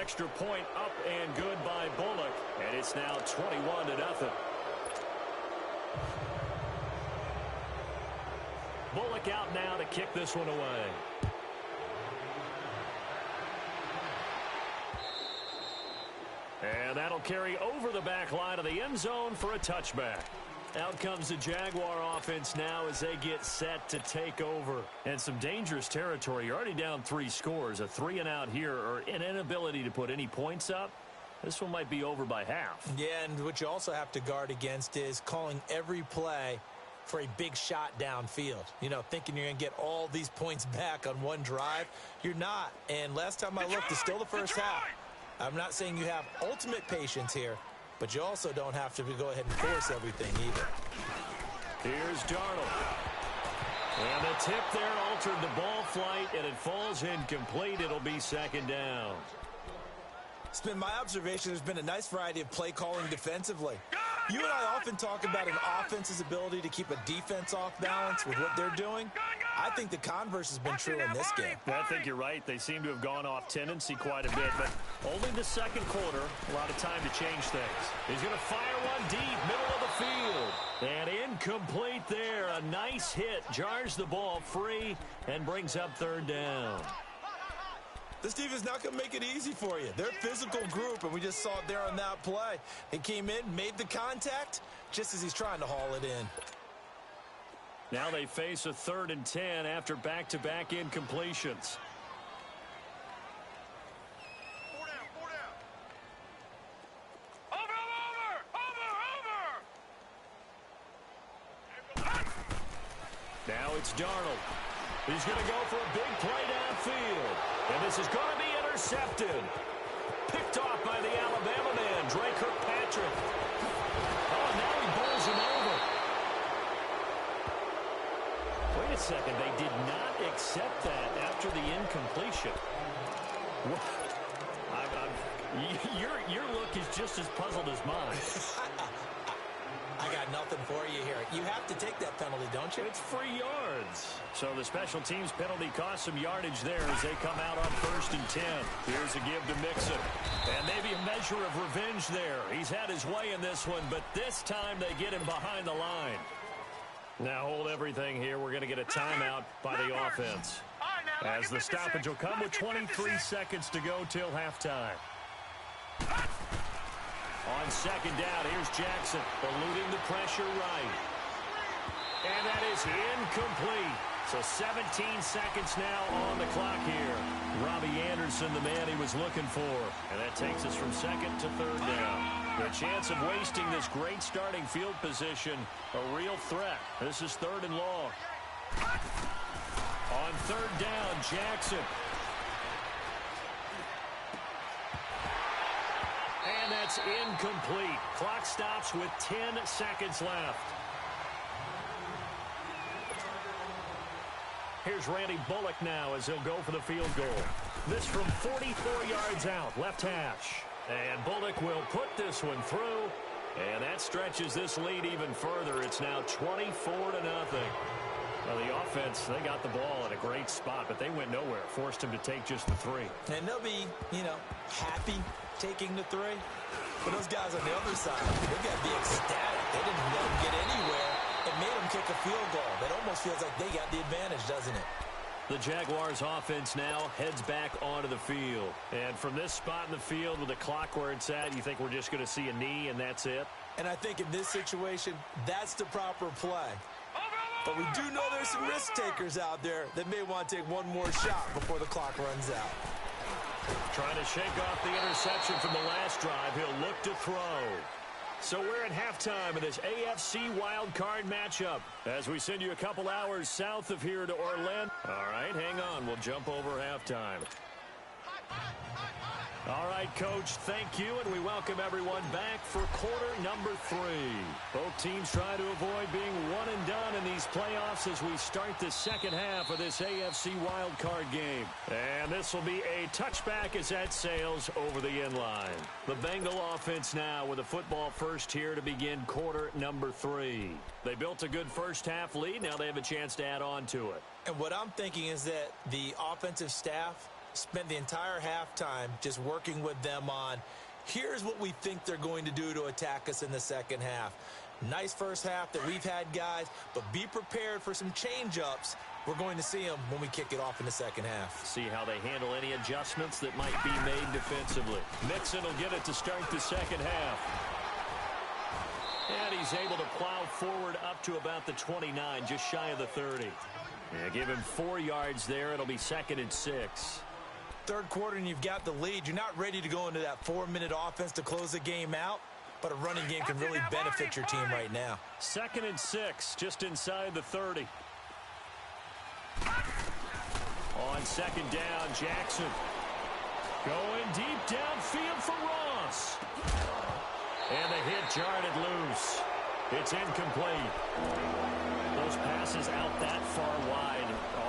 extra point up and good by Bullock. And it's now 21-0. Bullock out now to kick this one away. And that'll carry over the back line of the end zone for a touchback. Out comes the Jaguar offense now as they get set to take over. And some dangerous territory. You're already down 3 scores. A 3-and-out here or an inability to put any points up. This one might be over by half. Yeah, and what you also have to guard against is calling every play for a big shot downfield. You know, thinking you're going to get all these points back on one drive. You're not. And last time I looked, it's still the first half. I'm not saying you have ultimate patience here, but you also don't have to go ahead and force everything either. Here's Darnold. And the tip there altered the ball flight, and it falls incomplete. It'll be second down. It's been my observation there's been a nice variety of play calling defensively. You and I often talk about an offense's ability to keep a defense off balance with what they're doing. I think the converse has been true in this game. Well, I think you're right. They seem to have gone off tendency quite a bit, but only the second quarter, a lot of time to change things. He's going to fire one deep, middle of the field. And incomplete there. A nice hit, jars the ball free, and brings up third down. This defense is not going to make it easy for you. They're a physical group, and we just saw it there on that play. He came in, made the contact, just as he's trying to haul it in. Now they face a 3rd and 10 after back-to-back incompletions. 4 down, 4 down. Over. Now it's Darnold. He's going to go for a big play downfield. And this is going to be intercepted. Picked off by the Alabama man, Dre Kirkpatrick. Oh, now he bowls him over. Wait a second. They did not accept that after the incompletion. Your look is just as puzzled as mine. I got nothing for you here. You have to take that penalty, don't you? It's free yards. So the special teams penalty cost some yardage there as they come out on 1st and 10. Here's a give to Mixon. And maybe a measure of revenge there. He's had his way in this one, but this time they get him behind the line. Now hold everything here. We're going to get a timeout by the offense. As the stoppage will come with 23 seconds to go till halftime. On second down, here's Jackson, eluding the pressure right. And that is incomplete. So 17 seconds now on the clock here. Robbie Anderson, the man he was looking for. And that takes us from 2nd to 3rd down. The chance of wasting this great starting field position, a real threat. This is 3rd and long. On 3rd down, Jackson. And that's incomplete. Clock stops with 10 seconds left. Here's Randy Bullock now as he'll go for the field goal. This from 44 yards out, left hash. And Bullock will put this one through. And that stretches this lead even further. It's now 24-0. Well, the offense, they got the ball at a great spot, but they went nowhere. Forced him to take just the 3. And they'll be, happy taking the 3. But those guys on the other side, they've got to be ecstatic. They didn't let them get anywhere. It made them kick a field goal. It almost feels like they got the advantage, doesn't it? The Jaguars offense now heads back onto the field. And from this spot in the field with the clock where it's at, you think we're just going to see a knee and that's it? And I think in this situation, that's the proper play. But we do know there's some risk takers out there that may want to take one more shot before the clock runs out. Trying to shake off the interception from the last drive. He'll look to throw. So we're at halftime of this AFC wildcard matchup as we send you a couple hours south of here to Orlando. All right, hang on. We'll jump over halftime. All right, Coach, thank you, and we welcome everyone back for quarter number 3. Both teams try to avoid being one and done in these playoffs as we start the second half of this AFC wildcard game. And this will be a touchback as that sails over the inline. The Bengal offense now with a football first here to begin quarter number 3. They built a good first half lead. Now they have a chance to add on to it. And what I'm thinking is that the offensive staff spent the entire halftime just working with them on, here's what we think they're going to do to attack us in the second half. Nice first half that we've had, guys, but be prepared for some change-ups. We're going to see them when we kick it off in the second half. See how they handle any adjustments that might be made defensively. Mixon will get it to start the second half. And he's able to plow forward up to about the 29, just shy of the 30. Yeah, give him 4 yards there. It'll be 2nd and 6. Third quarter and you've got the lead. You're not ready to go into that 4-minute offense to close the game out, but a running game can really benefit your team right now. 2nd and 6, just inside the 30. On 2nd down, Jackson. Going deep downfield for Ross. And the hit jarred it loose. It's incomplete. Those passes out that far wide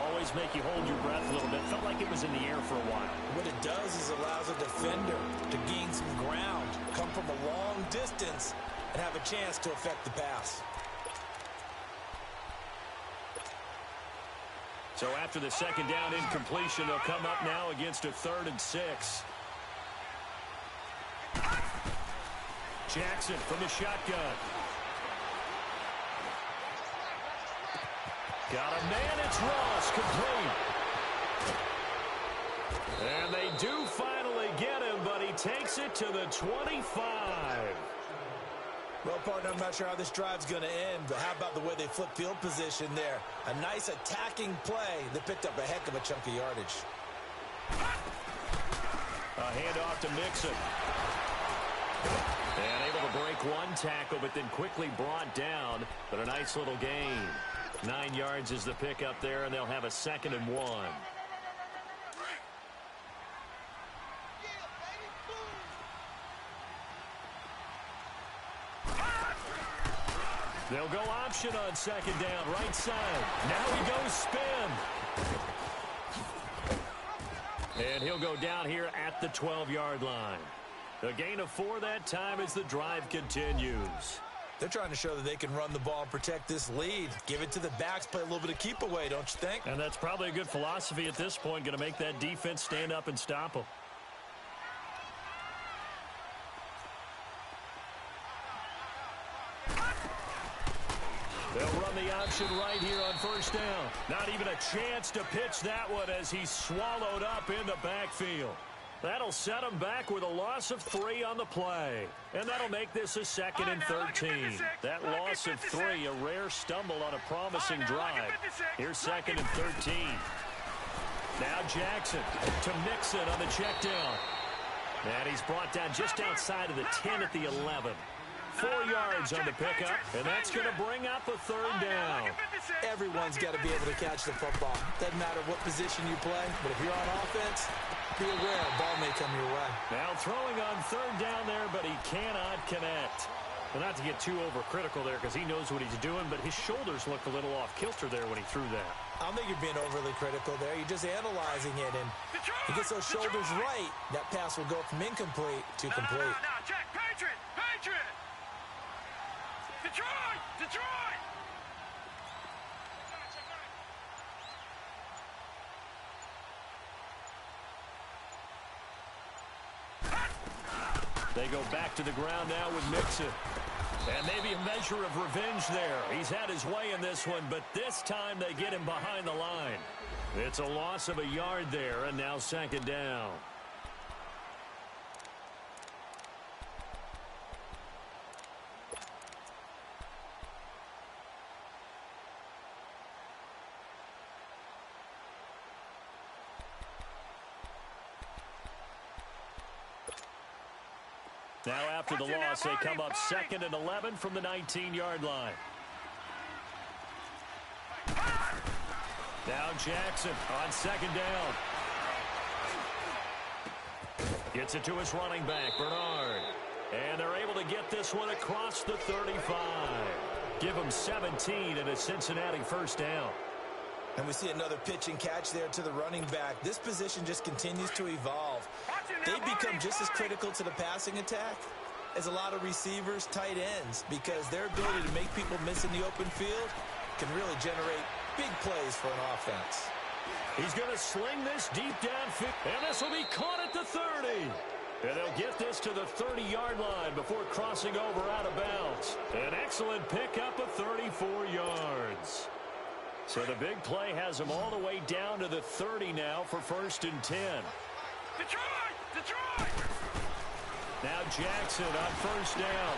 always make you hold your breath a little bit. Felt like it was in the air for a while. What it does is allows a defender to gain some ground, come from a long distance, and have a chance to affect the pass. So after the 2nd down incompletion, they'll come up now against a 3rd and 6. Jackson from the shotgun. Got a man, it's Ross, complete. And they do finally get him, but he takes it to the 25. Well, partner, I'm not sure how this drive's going to end, but how about the way they flip field position there? A nice attacking play that picked up a heck of a chunk of yardage. A handoff to Mixon. And able to break one tackle, but then quickly brought down. But a nice little gain. 9 yards is the pickup there, and they'll have a 2nd and 1. They'll go option on 2nd down, right side. Now he goes spin. And he'll go down here at the 12-yard line. A gain of 4 that time as the drive continues. They're trying to show that they can run the ball and protect this lead. Give it to the backs, play a little bit of keep away, don't you think? And that's probably a good philosophy at this point, going to make that defense stand up and stop them. They'll run the option right here on 1st down. Not even a chance to pitch that one as he's swallowed up in the backfield. That'll set him back with a loss of 3 on the play. And that'll make this a 2nd and 13. That loss of 3, a rare stumble on a promising drive. Here's 2nd and 13. Now Jackson to Mixon on the check down. And he's brought down just outside of the 10 at the 11. 4 yards on the pickup, and that's going to bring up a 3rd down. Everyone's got to be able to catch the football. Doesn't matter what position you play, but if you're on offense, be aware a ball may come your way. Now throwing on 3rd down there, but he cannot connect. Well, not to get too overcritical there because he knows what he's doing, but his shoulders looked a little off kilter there when he threw that. I don't think you're being overly critical there. You're just analyzing it, and he gets those shoulders right. That pass will go from incomplete to complete. No, Jack, Patriot! Patriot! Detroit! Detroit! They go back to the ground now with Mixon. And maybe a measure of revenge there. He's had his way in this one, but this time they get him behind the line. It's a loss of a yard there, and now 2nd down. Now after the loss, they come up 2nd and 11 from the 19-yard line. Now Jackson on 2nd down. Gets it to his running back, Bernard. And they're able to get this one across the 35. Give him 17 and a Cincinnati 1st down. And we see another pitch and catch there to the running back. This position just continues to evolve. They become just as critical to the passing attack as a lot of receivers, tight ends, because their ability to make people miss in the open field can really generate big plays for an offense. He's going to sling this deep downfield, and this will be caught at the 30. And they'll get this to the 30-yard line before crossing over out of bounds. An excellent pickup of 34 yards. So the big play has them all the way down to the 30 now for 1st and 10. Detroit! Detroit! Now Jackson on 1st down.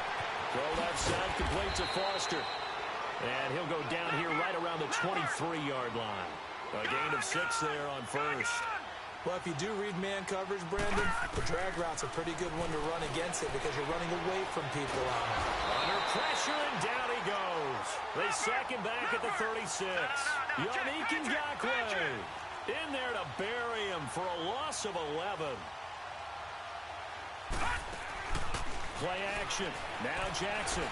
Throw left side, complete to Foster. And he'll go down here right around the 23-yard line. A gain of 6 there on 1st. Well, if you do read man coverage, Brandon, the drag route's a pretty good one to run against it because you're running away from people on it. Under pressure, and down he goes. They sack him back at the 36. Yannick Ngakoue in there to bury him for a loss of 11. Play action. Now Jackson.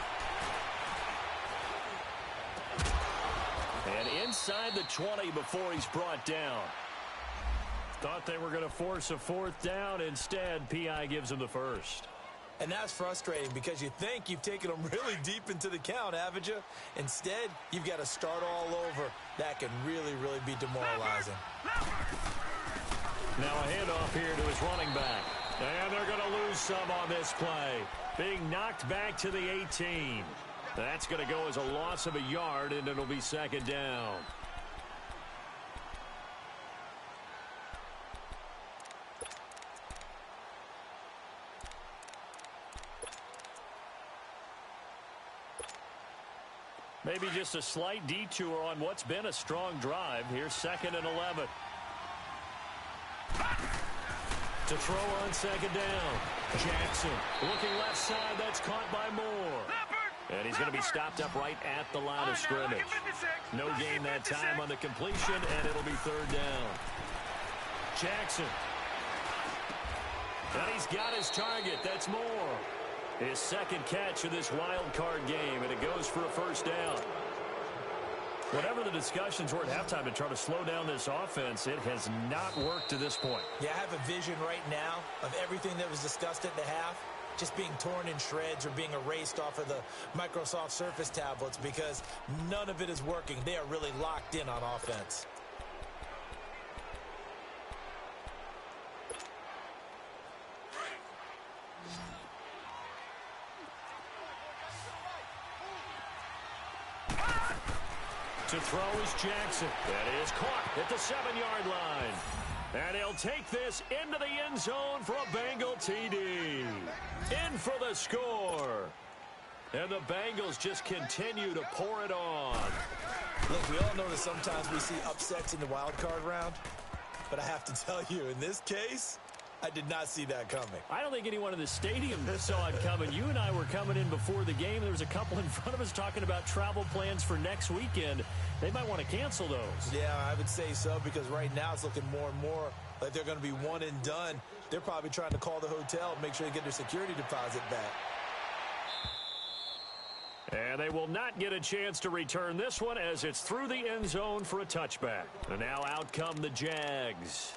And inside the 20 before he's brought down. Thought they were going to force a 4th down. Instead, P.I. gives him the 1st. And that's frustrating because you think you've taken them really deep into the count, haven't you? Instead, you've got to start all over. That can really, really be demoralizing. Now a handoff here to his running back. And they're going to lose some on this play. Being knocked back to the 18. That's going to go as a loss of a yard, and it'll be 2nd down. Maybe just a slight detour on what's been a strong drive. Here's 2nd and 11. To throw on 2nd down. Jackson looking left side. That's caught by Moore. And he's going to be stopped up right at the line of scrimmage. No gain that time on the completion, and it'll be 3rd down. Jackson. And he's got his target. That's Moore. His 2nd catch of this wild card game, and it goes for a 1st down. Whatever the discussions were at halftime to try to slow down this offense, it has not worked to this point. Yeah, I have a vision right now of everything that was discussed at the half just being torn in shreds or being erased off of the Microsoft Surface tablets because none of it is working. They are really locked in on offense. To throw is Jackson. That is caught at the 7-yard line. And he'll take this into the end zone for a Bengal TD. In for the score. And the Bengals just continue to pour it on. Look, we all know that sometimes we see upsets in the wild card round. But I have to tell you, in this case, I did not see that coming. I don't think anyone in the stadium saw it coming. You and I were coming in before the game. There was a couple in front of us talking about travel plans for next weekend. They might want to cancel those. Yeah, I would say so because right now it's looking more and more like they're going to be one and done. They're probably trying to call the hotel and make sure they get their security deposit back. And they will not get a chance to return this one as it's through the end zone for a touchback. And now out come the Jags.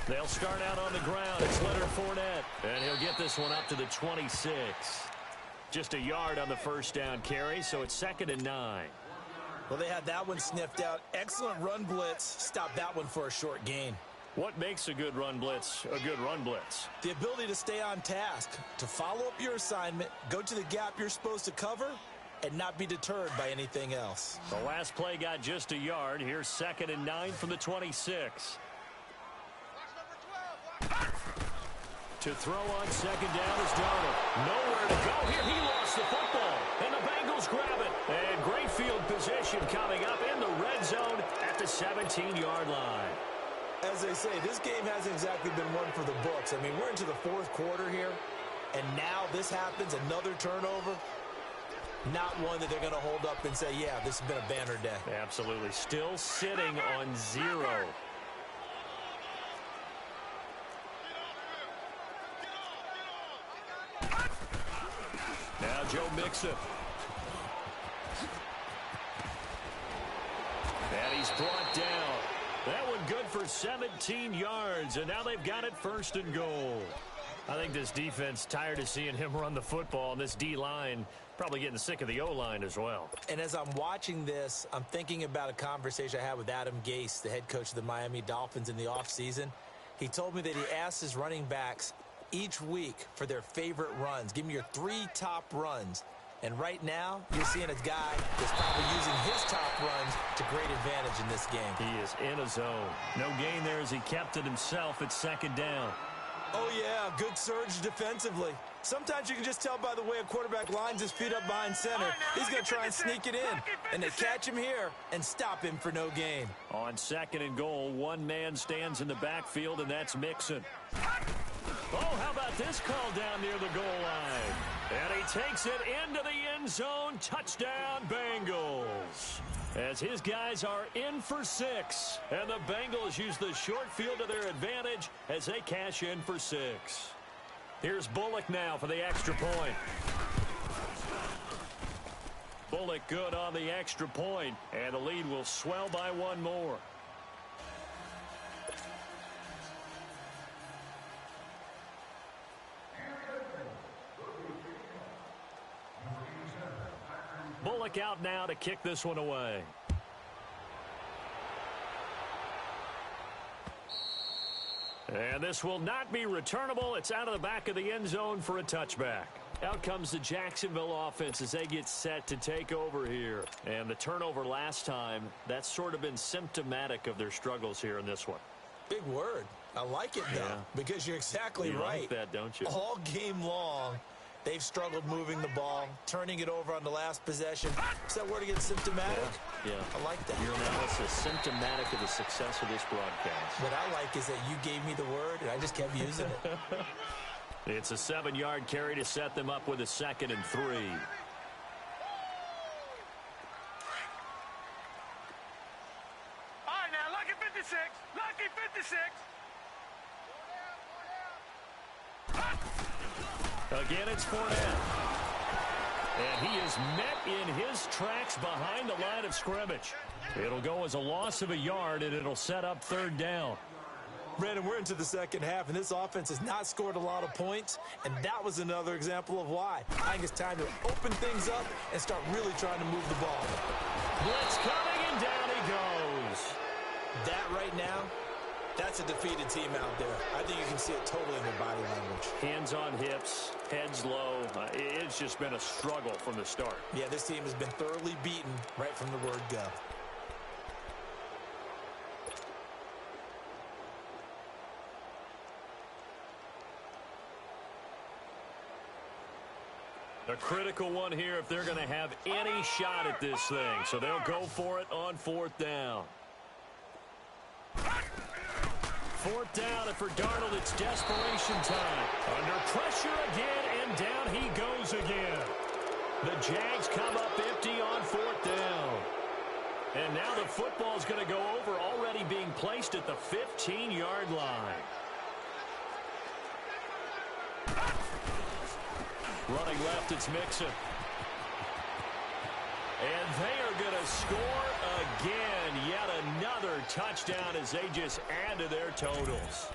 They'll start out on the ground. It's Leonard Fournette. And he'll get this one up to the 26. Just a yard on the 1st down carry, so it's 2nd and 9. Well, they had that one sniffed out. Excellent run blitz. Stop that one for a short gain. What makes a good run blitz a good run blitz? The ability to stay on task, to follow up your assignment, go to the gap you're supposed to cover, and not be deterred by anything else. The last play got just a yard. Here's 2nd and 9 from the 26. To throw on 2nd down is Darnold. Nowhere to go here. He lost the football. And the Bengals grab it. And great field position coming up in the red zone at the 17-yard line. As they say, this game hasn't exactly been one for the books. I mean, we're into the 4th quarter here. And now this happens, another turnover. Not one that they're going to hold up and say, yeah, this has been a banner day. Absolutely. Still sitting on 0. Now Joe Mixon. And he's brought down. That one good for for 17 yards, and now they've got it 1st and goal. I think this defense tired of seeing him run the football, and this D-line probably getting sick of the O-line as well. And as I'm watching this, I'm thinking about a conversation I had with Adam Gase, the head coach of the Miami Dolphins, in the offseason. He told me that he asked his running backs each week for their favorite runs. Give me your 3 top runs. And right now, you're seeing a guy that's probably using his top runs to great advantage in this game. He is in a zone. No gain there as he kept it himself at 2nd down. Oh, yeah, good surge defensively. Sometimes you can just tell by the way a quarterback lines his feet up behind center. He's going to try and sneak it in. And they catch him here and stop him for no gain. On 2nd and goal, one man stands in the backfield, and that's Mixon. Oh, how about this call down near the goal line? And he takes it into the end zone. Touchdown, Bengals. As his guys are in for 6. And the Bengals use the short field to their advantage as they cash in for 6. Here's Bullock now for the extra point. Bullock good on the extra point, and the lead will swell by 1 more. Bullock out now to kick this one away. And this will not be returnable. It's out of the back of the end zone for a touchback. Out comes the Jacksonville offense as they get set to take over here. And the turnover last time, that's sort of been symptomatic of their struggles here in this one. Big word. I like it, though, because you're exactly right. You like that, don't you? All game long, they've struggled moving the ball, turning it over on the last possession. Is that word again, symptomatic? Yeah. I like that. Your analysis, symptomatic of the success of this broadcast. What I like is that you gave me the word, and I just kept using it. It's a 7-yard carry to set them up with a 2nd and 3. All right, now, lucky 56. Lucky 56. Again, it's Fournette. And he is met in his tracks behind the line of scrimmage. It'll go as a loss of a yard, and it'll set up 3rd down. Brandon, we're into the second half, and this offense has not scored a lot of points, and that was another example of why. I think it's time to open things up and start really trying to move the ball. Blitz coming, and down he goes. That right now, that's a defeated team out there. I think you can see it totally in their body language. Hands on hips, heads low. It's just been a struggle from the start. Yeah, this team has been thoroughly beaten right from the word go. A critical one here if they're going to have any shot at this thing. So they'll go for it on 4th down. 4th down, and for Darnold, it's desperation time. Under pressure again, and down he goes again. The Jags come up empty on 4th down. And now the football's going to go over, already being placed at the 15-yard line. Running left, it's Mixon. And they are going to score again. Yet another touchdown as they just add to their totals.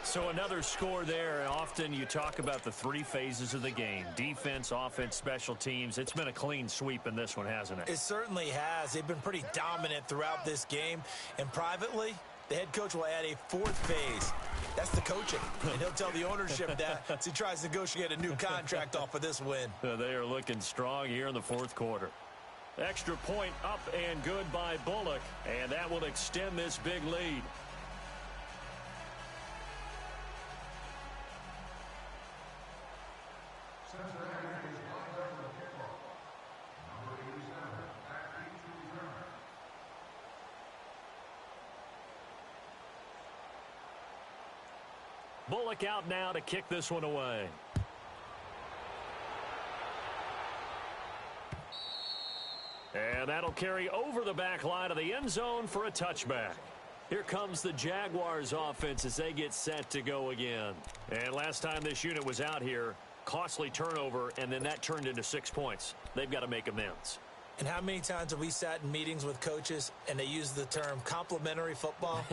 So another score there. Often you talk about the 3 phases of the game. Defense, offense, special teams. It's been a clean sweep in this one, hasn't it? It certainly has. They've been pretty dominant throughout this game. And privately, the head coach will add a 4th phase. That's the coaching. And he'll tell the ownership that as he tries to negotiate a new contract off of this win. They are looking strong here in the 4th quarter. Extra point up and good by Bullock. And that will extend this big lead. Bullock out now to kick this one away. And that'll carry over the back line of the end zone for a touchback. Here comes the Jaguars offense as they get set to go again. And last time this unit was out here, costly turnover, and then that turned into 6 points. They've got to make amends. And how many times have we sat in meetings with coaches and they use the term complementary football?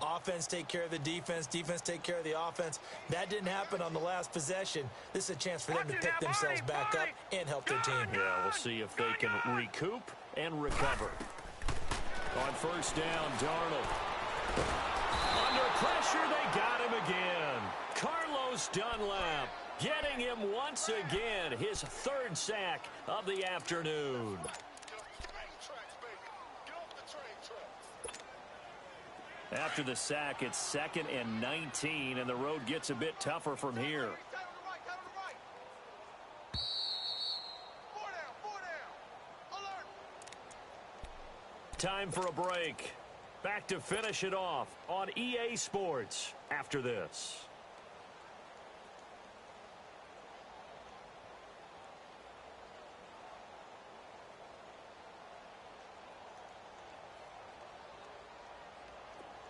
Offense take care of the defense, defense take care of the offense. That didn't happen on the last possession. This is a chance for them to pick themselves back up and help their team. Yeah, we'll see if they can recoup and recover. On first down, Darnold. Under pressure, they got him again. Carlos Dunlap getting him once again, his third sack of the afternoon. After the sack, it's 2nd and 19, and the road gets a bit tougher from here. Time for a break. Back to finish it off on EA Sports after this.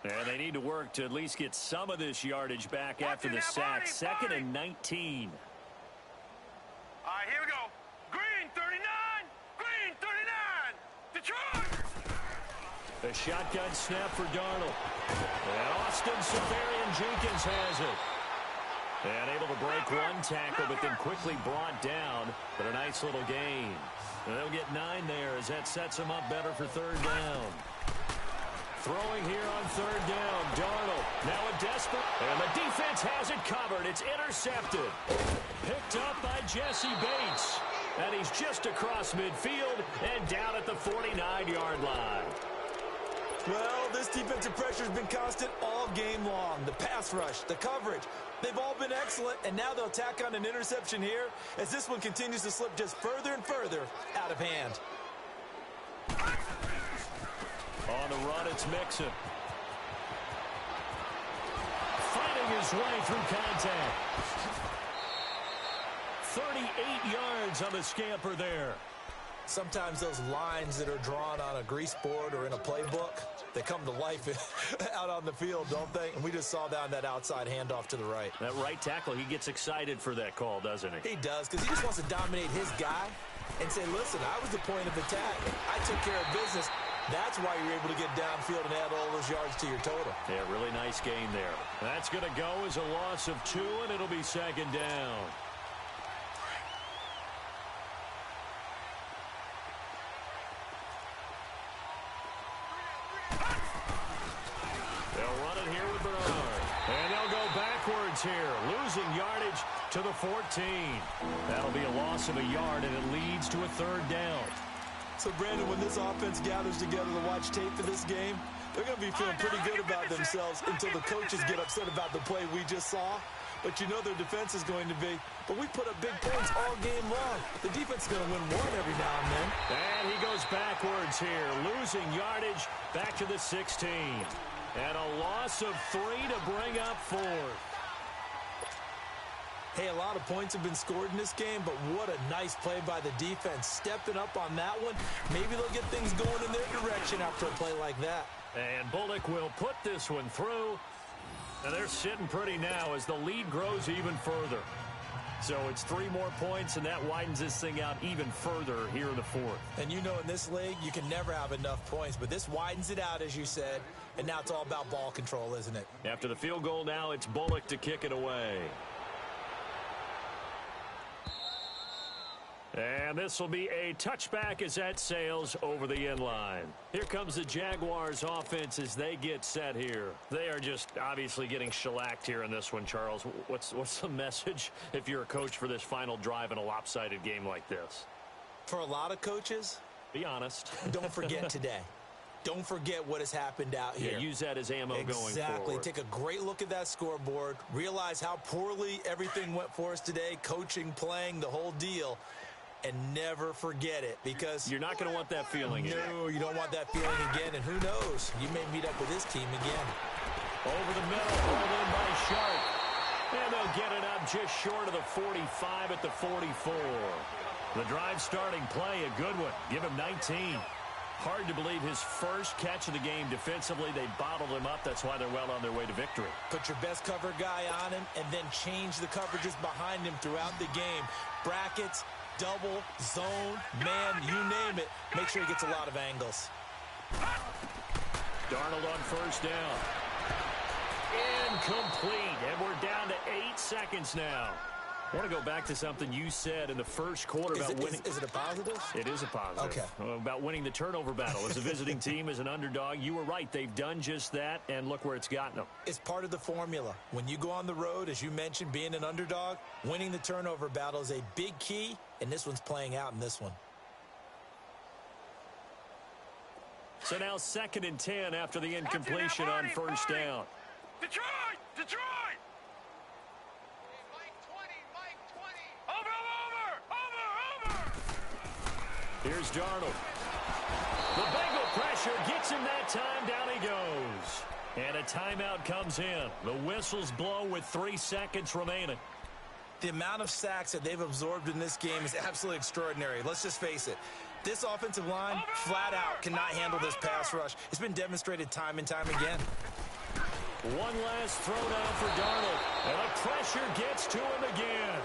And they need to work to at least get some of this yardage back after the sack. 2nd and 19. All right, here we go. Green 39. Green 39. Detroit. A shotgun snap for Darnold. And Austin Seferian-Jenkins has it. And able to break one tackle, but then quickly brought down. But a nice little gain. And they'll get 9 there as that sets them up better for 3rd down. Throwing here on 3rd down, Darnold. Now a desperate, and the defense has it covered. It's intercepted. Picked up by Jesse Bates. And he's just across midfield and down at the 49-yard line. Well, this defensive pressure has been constant all game long. The pass rush, the coverage, they've all been excellent, and now they'll tack on an interception here as this one continues to slip just further and further out of hand. On the run, it's Mixon. Fighting his way through contact. 38 yards on the scamper there. Sometimes those lines that are drawn on a grease board or in a playbook, they come to life out on the field, don't they? And we just saw down that outside handoff to the right. That right tackle, he gets excited for that call, doesn't he? He does, because he just wants to dominate his guy and say, listen, I was the point of attack. I took care of business. That's why you're able to get downfield and add all those yards to your total. Yeah, really nice gain there. That's going to go as a loss of 2, and it'll be 2nd down. They'll run it here with Bernard. And they'll go backwards here, losing yardage to the 14. That'll be a loss of a yard, and it leads to a 3rd down. So, Brandon, when this offense gathers together to watch tape for this game, they're going to be feeling pretty good about themselves until the coaches get upset about the play we just saw. But you know their defense is going to be. But we put up big points all game long. The defense is going to win one every now and then. And he goes backwards here, losing yardage back to the 16. And a loss of 3 to bring up 4th. Hey, a lot of points have been scored in this game, but what a nice play by the defense. Stepping up on that one. Maybe they'll get things going in their direction after a play like that. And Bullock will put this one through. And they're sitting pretty now as the lead grows even further. So it's 3 more points, and that widens this thing out even further here in the 4th. And you know in this league, you can never have enough points, but this widens it out, as you said. And now it's all about ball control, isn't it? After the field goal now, it's Bullock to kick it away. And this will be a touchback as that sails over the end line. Here comes the Jaguars offense as they get set here. They are just obviously getting shellacked here in this one, Charles. What's the message if you're a coach for this final drive in a lopsided game like this? For a lot of coaches, be honest. Don't forget today. Don't forget what has happened out here. Yeah, use that as ammo going forward. Exactly. Take a great look at that scoreboard. Realize how poorly everything went for us today. Coaching, playing, the whole deal. And never forget it, because you're not going to want that feeling again. No, you don't want that feeling again. And who knows? You may meet up with this team again. Over the middle, pulled in by Sharp. And they'll get it up just short of the 45 at the 44. The drive starting play, a good one. Give him 19. Hard to believe his first catch of the game defensively. They bottled him up. That's why they're well on their way to victory. Put your best cover guy on him and then change the coverages behind him throughout the game. Brackets, double, zone, man, you name it. Make sure he gets a lot of angles. Darnold on first down. Incomplete, and we're down to 8 seconds now. I want to go back to something you said in the first quarter about winning. Is it a positive? It is a positive. Okay. About winning the turnover battle. As a visiting team, as an underdog, you were right. They've done just that, and look where it's gotten them. It's part of the formula. When you go on the road, as you mentioned, being an underdog, winning the turnover battle is a big key, and this one's playing out in this one. So now 2nd and 10 after the incompletion on first down. Detroit! Detroit! Here's Darnold. The Bengal pressure gets him that time. Down he goes. And a timeout comes in. The whistles blow with 3 seconds remaining. The amount of sacks that they've absorbed in this game is absolutely extraordinary. Let's just face it. This offensive line, flat out, cannot handle this pass rush. It's been demonstrated time and time again. One last throwdown for Darnold. And the pressure gets to him again.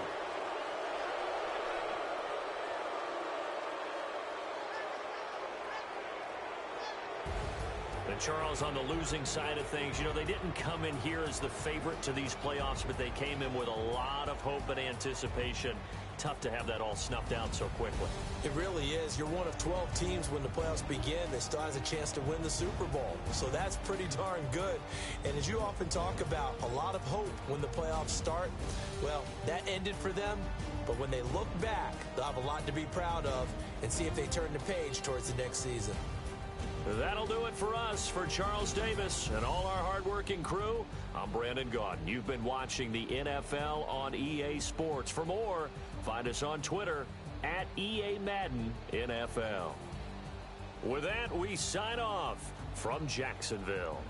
Charles, on the losing side of things, you know, they didn't come in here as the favorite to these playoffs, but they came in with a lot of hope and anticipation. Tough to have that all snuffed out so quickly. It really is. You're one of 12 teams when the playoffs begin that still has a chance to win the Super Bowl. So that's pretty darn good. And as you often talk about, a lot of hope when the playoffs start. Well, that ended for them. But when they look back, they'll have a lot to be proud of and see if they turn the page towards the next season. That'll do it for us. For Charles Davis and all our hardworking crew, I'm Brandon Gaudin. You've been watching the NFL on EA Sports. For more, find us on Twitter at EA Madden NFL. With that, we sign off from Jacksonville.